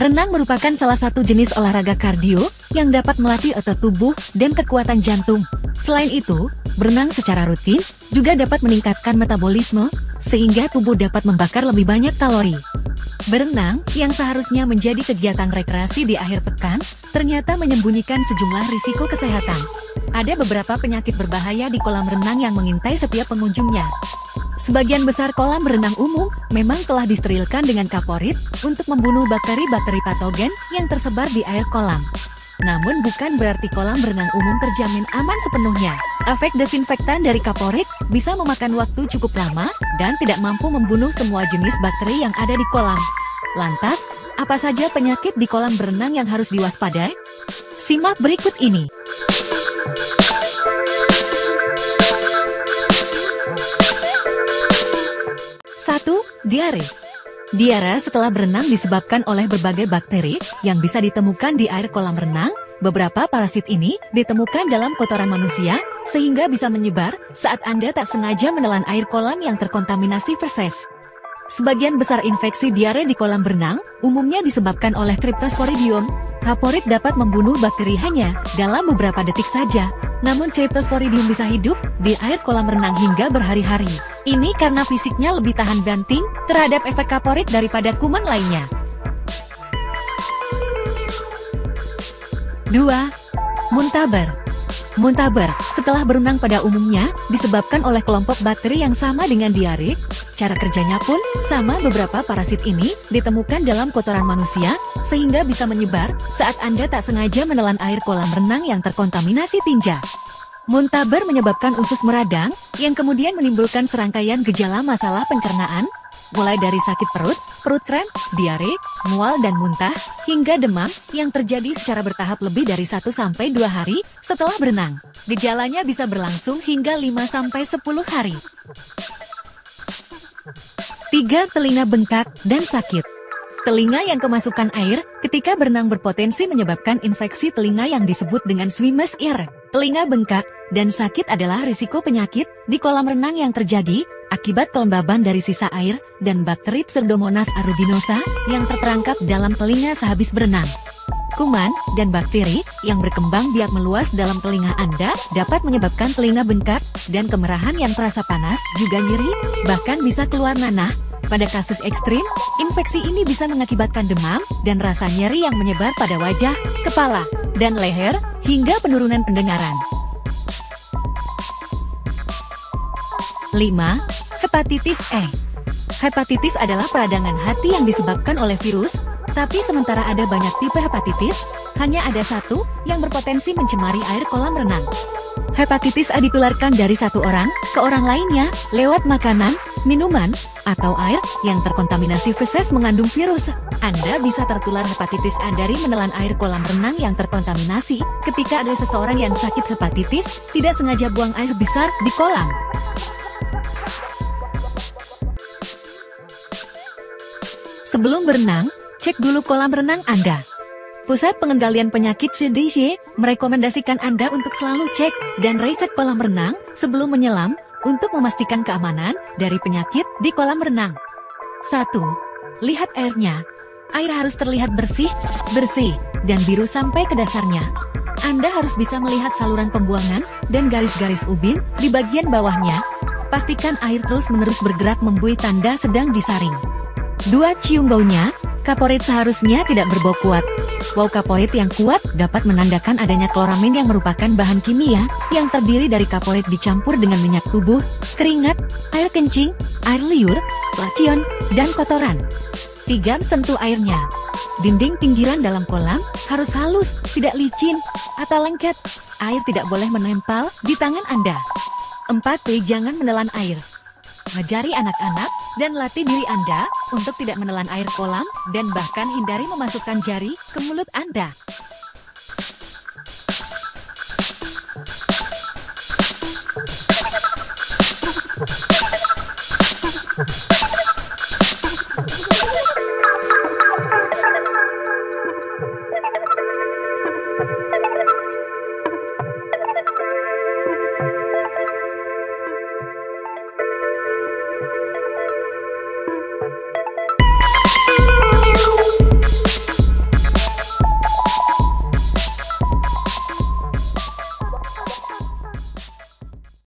Renang merupakan salah satu jenis olahraga kardio yang dapat melatih otot tubuh dan kekuatan jantung. Selain itu, berenang secara rutin juga dapat meningkatkan metabolisme, sehingga tubuh dapat membakar lebih banyak kalori. Berenang, yang seharusnya menjadi kegiatan rekreasi di akhir pekan, ternyata menyembunyikan sejumlah risiko kesehatan. Ada beberapa penyakit berbahaya di kolam renang yang mengintai setiap pengunjungnya. Sebagian besar kolam renang umum memang telah disterilkan dengan kaporit untuk membunuh bakteri-bakteri patogen yang tersebar di air kolam. Namun bukan berarti kolam renang umum terjamin aman sepenuhnya. Efek desinfektan dari kaporit bisa memakan waktu cukup lama dan tidak mampu membunuh semua jenis bakteri yang ada di kolam. Lantas, apa saja penyakit di kolam berenang yang harus diwaspadai? Simak berikut ini. 1. Diare. Diare setelah berenang disebabkan oleh berbagai bakteri yang bisa ditemukan di air kolam renang. Beberapa parasit ini ditemukan dalam kotoran manusia, sehingga bisa menyebar saat Anda tak sengaja menelan air kolam yang terkontaminasi feses. Sebagian besar infeksi diare di kolam berenang umumnya disebabkan oleh Cryptosporidium. Kaporit dapat membunuh bakteri hanya dalam beberapa detik saja, namun Cryptosporidium bisa hidup di air kolam renang hingga berhari-hari. Ini karena fisiknya lebih tahan banting terhadap efek kaporit daripada kuman lainnya. 2. Muntaber. Muntaber, setelah berenang pada umumnya, disebabkan oleh kelompok bakteri yang sama dengan diare. Cara kerjanya pun sama. Beberapa parasit ini ditemukan dalam kotoran manusia, sehingga bisa menyebar saat Anda tak sengaja menelan air kolam renang yang terkontaminasi tinja. Muntaber menyebabkan usus meradang, yang kemudian menimbulkan serangkaian gejala masalah pencernaan, mulai dari sakit perut, perut kram, diare, mual dan muntah, hingga demam, yang terjadi secara bertahap lebih dari 1-2 hari setelah berenang. Gejalanya bisa berlangsung hingga 5-10 hari. 3. Telinga bengkak dan sakit. Telinga yang kemasukan air ketika berenang berpotensi menyebabkan infeksi telinga yang disebut dengan Schwimmer's ear. Telinga bengkak dan sakit adalah risiko penyakit di kolam renang yang terjadi akibat kelembaban dari sisa air dan bakteri Pseudomonas aeruginosa yang terperangkap dalam telinga sehabis berenang. Kuman dan bakteri yang berkembang biak meluas dalam telinga Anda dapat menyebabkan telinga bengkak dan kemerahan yang terasa panas, juga nyeri, bahkan bisa keluar nanah. Pada kasus ekstrim, infeksi ini bisa mengakibatkan demam dan rasa nyeri yang menyebar pada wajah, kepala, dan leher, hingga penurunan pendengaran. 5. Hepatitis E. Hepatitis adalah peradangan hati yang disebabkan oleh virus, tapi sementara ada banyak tipe hepatitis, hanya ada satu yang berpotensi mencemari air kolam renang. Hepatitis A ditularkan dari satu orang ke orang lainnya lewat makanan, minuman, atau air yang terkontaminasi feses mengandung virus. Anda bisa tertular hepatitis A dari menelan air kolam renang yang terkontaminasi. Ketika ada seseorang yang sakit hepatitis, tidak sengaja buang air besar di kolam. Sebelum berenang, cek dulu kolam renang Anda. Pusat Pengendalian Penyakit CDC merekomendasikan Anda untuk selalu cek dan reset kolam renang sebelum menyelam untuk memastikan keamanan dari penyakit di kolam renang. 1. Lihat airnya. Air harus terlihat bersih, dan biru sampai ke dasarnya. Anda harus bisa melihat saluran pembuangan dan garis-garis ubin di bagian bawahnya. Pastikan air terus-menerus bergerak membuih tanda sedang disaring. 2. Cium baunya. Kaporit seharusnya tidak berbau kuat. Bau kaporit yang kuat dapat menandakan adanya kloramin yang merupakan bahan kimia yang terdiri dari kaporit dicampur dengan minyak tubuh, keringat, air kencing, air liur, lation, dan kotoran. 3. Sentuh airnya. Dinding pinggiran dalam kolam harus halus, tidak licin, atau lengket. Air tidak boleh menempel di tangan Anda. 4. Jangan menelan air. Ngajari anak-anak dan latih diri Anda untuk tidak menelan air kolam dan bahkan hindari memasukkan jari ke mulut Anda.